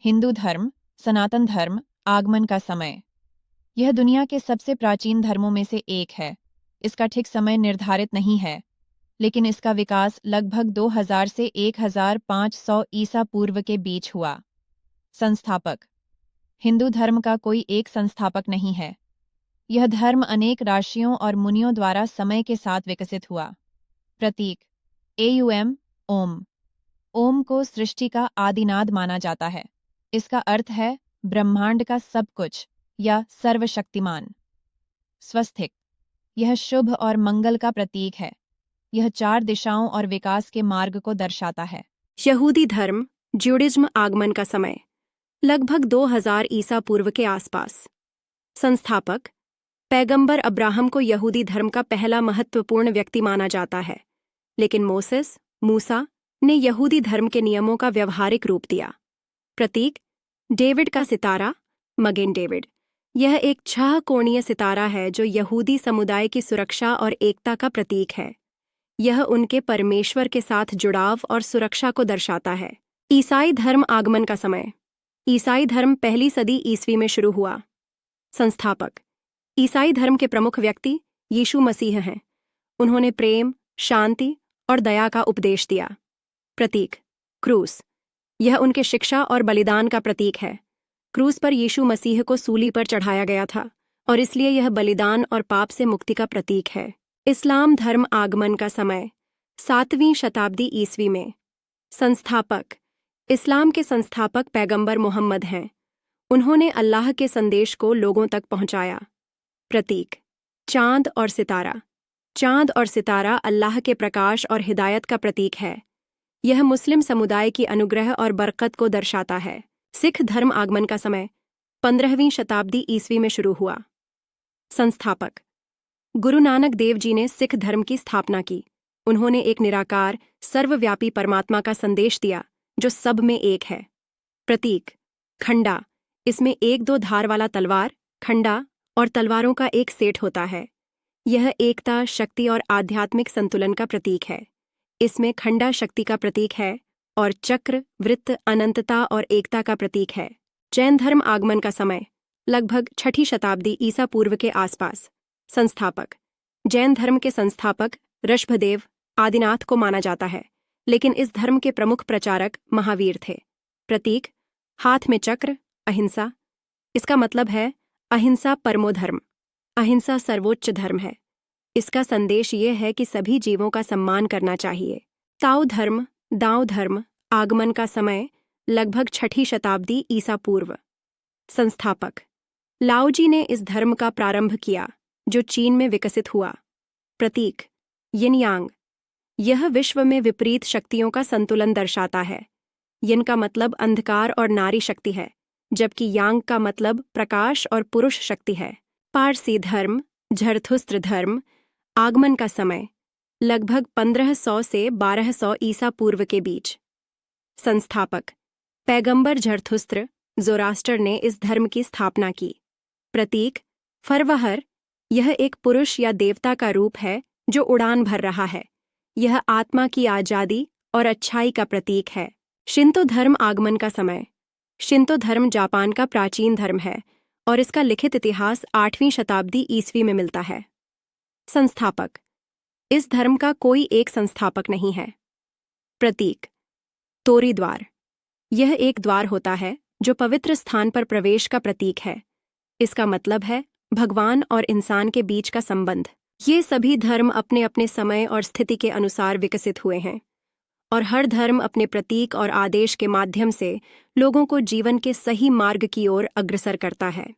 हिंदू धर्म, सनातन धर्म, आगमन का समय। यह दुनिया के सबसे प्राचीन धर्मों में से एक है। इसका ठीक समय निर्धारित नहीं है, लेकिन इसका विकास लगभग 2000 से 1500 ईसा पूर्व के बीच हुआ। संस्थापक। हिंदू धर्म का कोई एक संस्थापक नहीं है। यह धर्म अनेक ऋषियों और मुनियों द्वारा समय के साथ विकसित हुआ। प्रतीक। एयुएम, ओम। ओम को सृष्टि का आदिनाद माना जाता है। इसका अर्थ है ब्रह्मांड का सब कुछ या सर्वशक्तिमान। स्वस्तिक। यह शुभ और मंगल का प्रतीक है। यह 4 दिशाओं और विकास के मार्ग को दर्शाता है। यहूदी धर्म, ज्यूडिज्म, आगमन का समय लगभग 2000 ईसा पूर्व के आसपास। संस्थापक। पैगंबर अब्राहम को यहूदी धर्म का पहला महत्वपूर्ण व्यक्ति माना जाता है, लेकिन मूसा ने यहूदी धर्म के नियमों का व्यवहारिक रूप दिया। प्रतीक। डेविड का सितारा, मगेन डेविड। यह एक 6 कोणीय सितारा है जो यहूदी समुदाय की सुरक्षा और एकता का प्रतीक है। यह उनके परमेश्वर के साथ जुड़ाव और सुरक्षा को दर्शाता है। ईसाई धर्म, आगमन का समय। ईसाई धर्म पहली सदी ईस्वी में शुरू हुआ। संस्थापक। ईसाई धर्म के प्रमुख व्यक्ति यीशु मसीह हैं। उन्होंने प्रेम, शांति और दया का उपदेश दिया। प्रतीक। क्रूस। यह उनके शिक्षा और बलिदान का प्रतीक है। क्रूस पर यीशु मसीह को सूली पर चढ़ाया गया था और इसलिए यह बलिदान और पाप से मुक्ति का प्रतीक है। इस्लाम धर्म, आगमन का समय 7वीं शताब्दी ईस्वी में। संस्थापक। इस्लाम के संस्थापक पैगंबर मोहम्मद हैं। उन्होंने अल्लाह के संदेश को लोगों तक पहुंचाया। प्रतीक। चांद और सितारा। चांद और सितारा अल्लाह के प्रकाश और हिदायत का प्रतीक है। यह मुस्लिम समुदाय की अनुग्रह और बरकत को दर्शाता है। सिख धर्म, आगमन का समय 15वीं शताब्दी ईस्वी में शुरू हुआ। संस्थापक। गुरु नानक देव जी ने सिख धर्म की स्थापना की। उन्होंने एक निराकार, सर्वव्यापी परमात्मा का संदेश दिया जो सब में एक है। प्रतीक। खंडा। इसमें 1-2 धार वाला तलवार, खंडा, और तलवारों का एक सेट होता है। यह एकता, शक्ति और आध्यात्मिक संतुलन का प्रतीक है। इसमें खंडा शक्ति का प्रतीक है और चक्र, वृत्त, अनंतता और एकता का प्रतीक है। जैन धर्म, आगमन का समय लगभग 6ठी शताब्दी ईसा पूर्व के आसपास। संस्थापक। जैन धर्म के संस्थापक ऋषभदेव, आदिनाथ को माना जाता है, लेकिन इस धर्म के प्रमुख प्रचारक महावीर थे। प्रतीक। हाथ में चक्र, अहिंसा। इसका मतलब है अहिंसा परमो धर्म। अहिंसा सर्वोच्च धर्म है। इसका संदेश ये है कि सभी जीवों का सम्मान करना चाहिए। ताओ धर्म, दाओ धर्म, आगमन का समय लगभग 6ठी शताब्दी ईसा पूर्व। संस्थापक। लाओजी ने इस धर्म का प्रारंभ किया जो चीन में विकसित हुआ। प्रतीक। यिन यांग। यह विश्व में विपरीत शक्तियों का संतुलन दर्शाता है। यिन का मतलब अंधकार और नारी शक्ति है, जबकि यांग का मतलब प्रकाश और पुरुष शक्ति है। पारसी धर्म, झरथुस्त्र धर्म, आगमन का समय लगभग 1500 से 1200 ईसा पूर्व के बीच। संस्थापक। पैगंबर झरथुस्त्र, ज़ोरास्टर ने इस धर्म की स्थापना की। प्रतीक। फरवहर। यह एक पुरुष या देवता का रूप है जो उड़ान भर रहा है। यह आत्मा की आजादी और अच्छाई का प्रतीक है। शिंतो धर्म, आगमन का समय। शिंतो धर्म जापान का प्राचीन धर्म है और इसका लिखित इतिहास 8वीं शताब्दी ईस्वी में मिलता है। संस्थापक। इस धर्म का कोई एक संस्थापक नहीं है। प्रतीक। तोरी द्वार। यह एक द्वार होता है जो पवित्र स्थान पर प्रवेश का प्रतीक है। इसका मतलब है भगवान और इंसान के बीच का संबंध। ये सभी धर्म अपने अपने समय और स्थिति के अनुसार विकसित हुए हैं और हर धर्म अपने प्रतीक और आदेश के माध्यम से लोगों को जीवन के सही मार्ग की ओर अग्रसर करता है।